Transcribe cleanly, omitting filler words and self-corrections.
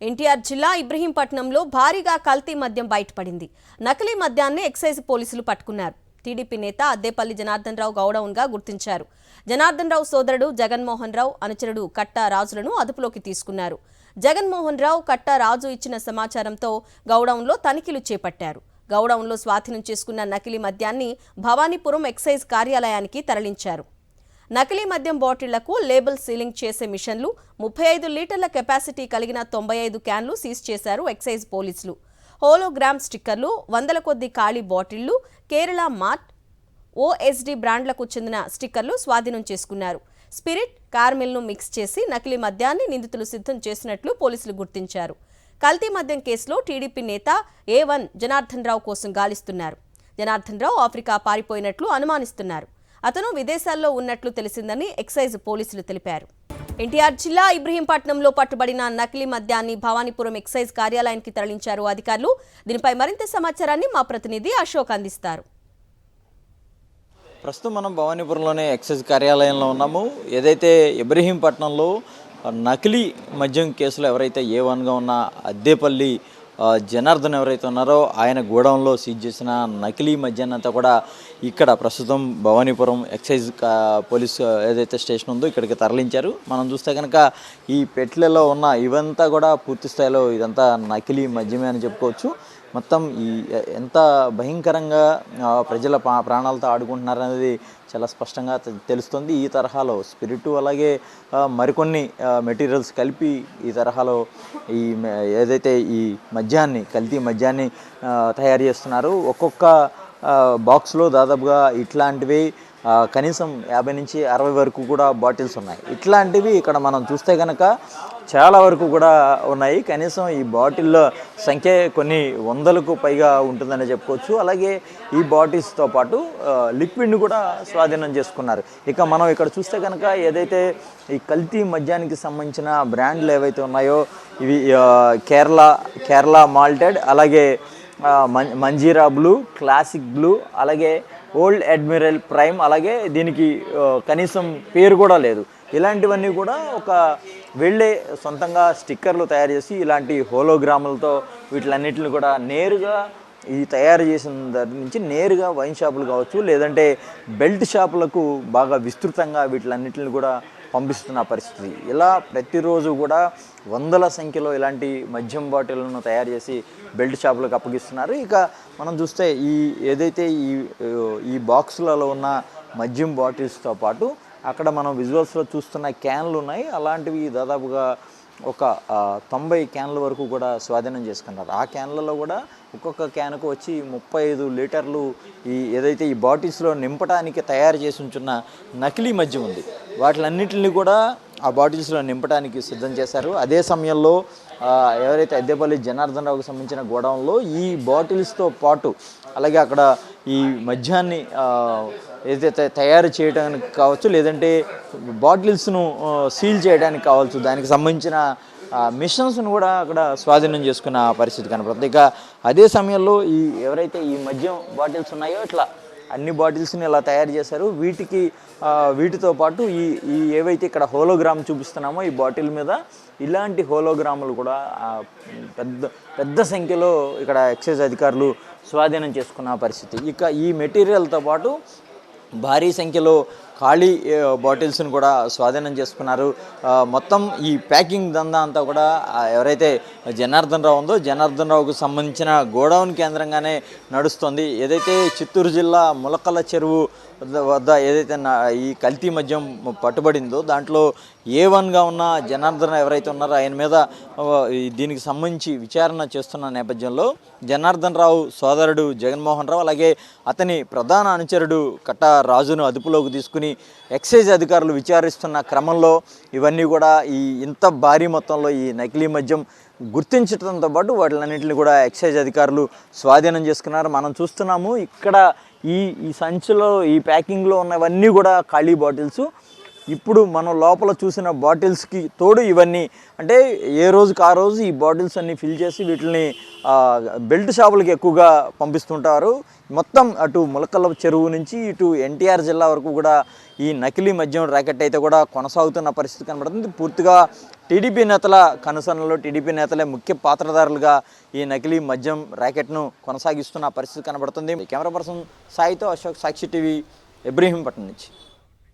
ఎన్టీఆర్ జిల్లా ఇబ్రహీంపట్నంలో భారీగా కల్తీ మద్యం బయటపడింది. నకిలీ మద్యాన్ని ఎక్సైజ్ పోలీసులు పట్టుకున్నారు. టీడీపీ నేత అద్దేపల్లి జనార్దన్ రావు గౌడౌన్గా గుర్తించారు. జనార్దన్ రావు సోదరుడు జగన్మోహన్ రావు, అనుచరుడు కట్టా రాజులను అదుపులోకి తీసుకున్నారు. జగన్మోహన్ రావు, కట్టా రాజు ఇచ్చిన సమాచారంతో గౌడౌన్లో తనిఖీలు చేపట్టారు. గౌడౌన్లో స్వాధీనం చేసుకున్న నకిలీ మద్యాన్ని భవానీపురం ఎక్సైజ్ కార్యాలయానికి తరలించారు. నకిలీ మద్యం బాటిళ్లకు లేబుల్ సీలింగ్ చేసే మిషన్లు, 35 లీటర్ల కెపాసిటీ కలిగిన 95 క్యాన్లు సీజ్ చేశారు ఎక్సైజ్ పోలీసులు. హోలోగ్రామ్ స్టిక్కర్లు, 100 కొద్ది ఖాళీ బాటిళ్లు, కేరళ మార్ట్, ఓఎస్డి బ్రాండ్లకు చెందిన స్టిక్కర్లు స్వాధీనం చేసుకున్నారు. స్పిరిట్, కార్మిల్ను మిక్స్ చేసి నకిలీ మద్యాన్ని నిందితులు సిద్ధం చేసినట్లు పోలీసులు గుర్తించారు. కల్తీ మద్యం కేసులో టీడీపీ నేత A1 జనార్దన్ రావు కోసం గాలిస్తున్నారు. జనార్దన్ రావు ఆఫ్రికా పారిపోయినట్లు అనుమానిస్తున్నారు. అతను విదేశాల్లో ఉన్నట్లు తెలిసిందని ఎక్సైజ్ పోలీసులు తెలిపారు. ఎన్టీఆర్ జిల్లా ఇబ్రహీంపట్నంలో పట్టుబడిన నకిలీ మద్యాన్ని భవానీపురం ఎక్సైజ్ కార్యాలయానికి తరలించారు అధికారులు. దీనిపై మరింత సమాచారాన్ని మా ప్రతినిధి అశోక్ అందిస్తారు. ప్రస్తుతం మనం భవానీపురంలోనే ఎక్సైజ్ కార్యాలయంలో ఉన్నాము. ఏదైతే ఇబ్రహీంపట్నంలో నకిలీ మద్యం కేసులో ఎవరైతే A1గా ఉన్న అద్దేపల్లి జనార్దన్ ఎవరైతే ఉన్నారో ఆయన గోడౌన్లో సీజ్ చేసిన నకిలీ మద్యాన్ని అంతా కూడా ఇక్కడ ప్రస్తుతం భవానీపురం ఎక్సైజ్ పోలీస్ ఏదైతే స్టేషన్ ఉందో ఇక్కడికి తరలించారు. మనం చూస్తే కనుక ఈ పెట్టెలలో ఉన్న ఇవంతా కూడా పూర్తి స్థాయిలో ఇదంతా నకిలీ మద్యమే అని చెప్పుకోవచ్చు. మొత్తం ఈ ఎంత భయంకరంగా ప్రజల ప్రాణాలతో ఆడుకుంటున్నారనేది చాలా స్పష్టంగా తెలుస్తుంది. ఈ తరహాలో స్పిరిట్ అలాగే మరికొన్ని మెటీరియల్స్ కలిపి ఈ తరహాలో ఈ ఏదైతే ఈ మద్యాన్ని కల్తీ మద్యాన్ని తయారు చేస్తున్నారు. ఒక్కొక్క బాక్స్లో దాదాపుగా ఇట్లాంటివి కనీసం 50 నుంచి 60 వరకు కూడా బాటిల్స్ ఉన్నాయి. ఇట్లాంటివి ఇక్కడ మనం చూస్తే కనుక చాలా వరకు కూడా ఉన్నాయి. కనీసం ఈ బాటిల్లో సంఖ్య కొన్ని వందలకు పైగా ఉంటుందని చెప్పుకోవచ్చు. అలాగే ఈ బాటిల్స్తో పాటు లిక్విడ్ని కూడా స్వాధీనం చేసుకున్నారు. ఇక మనం ఇక్కడ చూస్తే కనుక ఏదైతే ఈ కల్తీ మద్యానికి సంబంధించిన బ్రాండ్లు ఏవైతే ఉన్నాయో ఇవి కేరళ మాల్టెడ్, అలాగే మంజీరా బ్లూ, క్లాసిక్ బ్లూ, అలాగే ఓల్డ్ అడ్మిరల్ ప్రైమ్, అలాగే దీనికి కనీసం పేరు కూడా లేదు. ఇలాంటివన్నీ కూడా ఒక వెళ్ళే సొంతంగా స్టిక్కర్లు తయారు చేసి ఇలాంటి హోలోగ్రాములతో వీటిలన్నిటిని కూడా నేరుగా ఈ తయారు చేసిన దాని నుంచి నేరుగా వైన్ షాపులు కావచ్చు, లేదంటే బెల్ట్ షాపులకు బాగా విస్తృతంగా వీటిలన్నిటిని కూడా పంపిస్తున్న పరిస్థితి. ఇలా ప్రతిరోజు కూడా వందల సంఖ్యలో ఇలాంటి మద్యం బాటిళ్లను తయారు చేసి బెల్ట్ షాపులకు అప్పగిస్తున్నారు. ఇక మనం చూస్తే ఏదైతే ఈ బాక్సులలో ఉన్న మద్యం బాటిల్స్తో పాటు అక్కడ మనం విజువల్స్లో చూస్తున్న క్యాన్లు ఉన్నాయి. అలాంటివి దాదాపుగా ఒక 90 క్యాన్ల వరకు కూడా స్వాధీనం చేసుకున్నారు. ఆ క్యాన్లలో కూడా ఒక్కొక్క క్యాన్కు వచ్చి 35 లీటర్లు ఏదైతే ఈ బాటిల్స్లో నింపడానికి తయారు చేసి ఉంచున్న నకిలీ మద్యం ఉంది. వాటిలన్నింటినీ కూడా ఆ బాటిల్స్లో నింపడానికి సిద్ధం చేశారు. అదే సమయంలో ఎవరైతే అద్దేపల్లి జనార్దన్ రావుకి సంబంధించిన గోడౌన్లో ఈ బాటిల్స్తో పాటు అలాగే అక్కడ ఈ మద్యాన్ని ఏదైతే తయారు చేయడానికి కావచ్చు, లేదంటే బాటిల్స్ను సీల్ చేయడానికి కావచ్చు, దానికి సంబంధించిన మిషన్స్ను కూడా అక్కడ స్వాధీనం చేసుకున్న పరిస్థితి కనపడుతుంది. ఇక అదే సమయంలో ఎవరైతే ఈ మద్యం బాటిల్స్ ఉన్నాయో ఇట్లా అన్ని బాటిల్స్ని ఇలా తయారు చేశారు. వీటితో పాటు ఏవైతే ఇక్కడ హోలోగ్రామ్ చూపిస్తున్నామో ఈ బాటిల్ మీద ఇలాంటి హోలోగ్రాములు కూడా పెద్ద సంఖ్యలో ఇక్కడ ఎక్సైజ్ అధికారులు స్వాధీనం చేసుకున్న పరిస్థితి. ఇక ఈ మెటీరియల్తో పాటు భారీ సంఖ్యలో ఖాళీ బాటిల్స్ని కూడా స్వాధీనం చేసుకున్నారు. మొత్తం ఈ ప్యాకింగ్ దందా అంతా కూడా ఎవరైతే జనార్దన్ రావు ఉందో జనార్దన్ రావుకు సంబంధించిన గోడౌన్ కేంద్రంగానే నడుస్తుంది. ఏదైతే చిత్తూరు జిల్లా ములకల చెరువు వద్ద ఏదైతే ఈ కల్తీ మద్యం పట్టుబడిందో దాంట్లో A1గా ఉన్న జనార్దన్ ఎవరైతే ఉన్నారో ఆయన మీద దీనికి సంబంధించి విచారణ చేస్తున్న నేపథ్యంలో జనార్దన్ రావు సోదరుడు జగన్మోహన్ రావు అలాగే అతని ప్రధాన అనుచరుడు కట్టా రాజును అదుపులోకి తీసుకుని ఎక్సైజ్ అధికారులు విచారిస్తున్న క్రమంలో ఇవన్నీ కూడా ఇంత భారీ మొత్తంలో ఈ నకిలీ మద్యం గుర్తించడంతో పాటు వాటిలన్నింటినీ కూడా ఎక్సైజ్ అధికారులు స్వాధీనం చేసుకున్నారు. మనం చూస్తున్నాము ఇక్కడ ఈ సంచిలో ఈ ప్యాకింగ్లో ఉన్నవన్నీ కూడా ఖాళీ బాటిల్స్. ఇప్పుడు మనం లోపల చూసిన బాటిల్స్కి తోడు ఇవన్నీ అంటే ఏ రోజుకి ఆ రోజు ఈ బాటిల్స్ అన్ని ఫిల్ చేసి వీటిని బెల్ట్ షాపులకి ఎక్కువగా పంపిస్తుంటారు. మొత్తం అటు ములకల్ల చెరువు నుంచి ఇటు ఎన్టీఆర్ జిల్లా వరకు కూడా ఈ నకిలీ మద్యం ర్యాకెట్ అయితే కూడా కొనసాగుతున్న పరిస్థితి కనబడుతుంది. పూర్తిగా టీడీపీ నేతల కనుసన్నలో టీడీపీ నేతలే ముఖ్య పాత్రధారులుగా ఈ నకిలీ మద్యం ర్యాకెట్ను కొనసాగిస్తున్న పరిస్థితి కనబడుతుంది. కెమెరా పర్సన్ సాయితో అశోక్, సాక్షి టీవీ, ఇబ్రహీంపట్నం నుంచి.